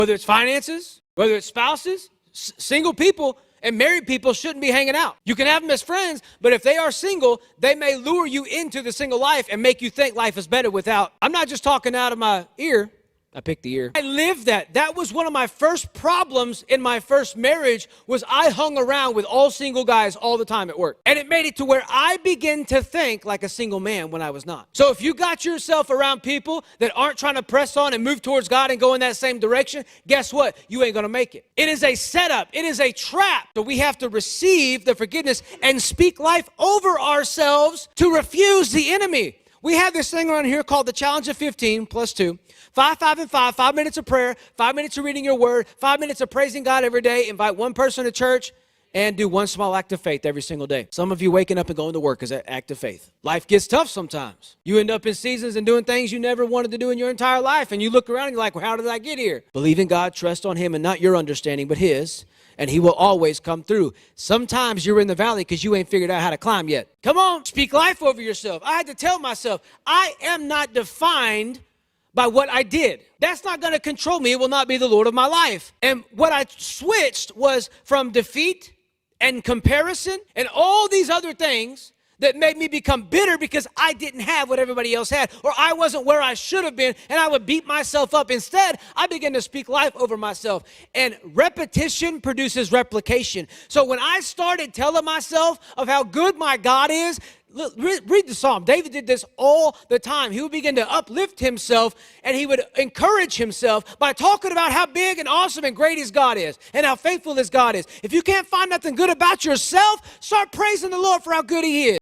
Whether it's finances, whether it's spouses, single people and married people shouldn't be hanging out. You can have them as friends, but if they are single, they may lure you into the single life and make you think life is better without. I'm not just talking out of my ear. I picked the ear. I lived that. That was one of my first problems in my first marriage was I hung around with all single guys all the time at work. And it made it to where I began to think like a single man when I was not. So if you got yourself around people that aren't trying to press on and move towards God and go in that same direction, guess what? You ain't going to make it. It is a setup. It is a trap. So we have to receive the forgiveness and speak life over ourselves to refuse the enemy. We have this thing around here called the Challenge of 15 plus 2. 5, 5, and 5. 5 minutes of prayer, 5 minutes of reading your word, 5 minutes of praising God every day. Invite one person to church and do one small act of faith every single day. Some of you waking up and going to work is an act of faith. Life gets tough sometimes. You end up in seasons and doing things you never wanted to do in your entire life. And you look around and you're like, well, how did I get here? Believe in God, trust on him and not your understanding, but his. And he will always come through. Sometimes you're in the valley because you ain't figured out how to climb yet. Come on, speak life over yourself. I had to tell myself, I am not defined by what I did. That's not going to control me. It will not be the Lord of my life. And what I switched was from defeat and comparison and all these other things that made me become bitter because I didn't have what everybody else had, or I wasn't where I should have been, and I would beat myself up. Instead, I began to speak life over myself. And repetition produces replication. So when I started telling myself of how good my God is, look, read the Psalm. David did this all the time. He would begin to uplift himself, and he would encourage himself by talking about how big and awesome and great his God is and how faithful his God is. If you can't find nothing good about yourself, start praising the Lord for how good he is.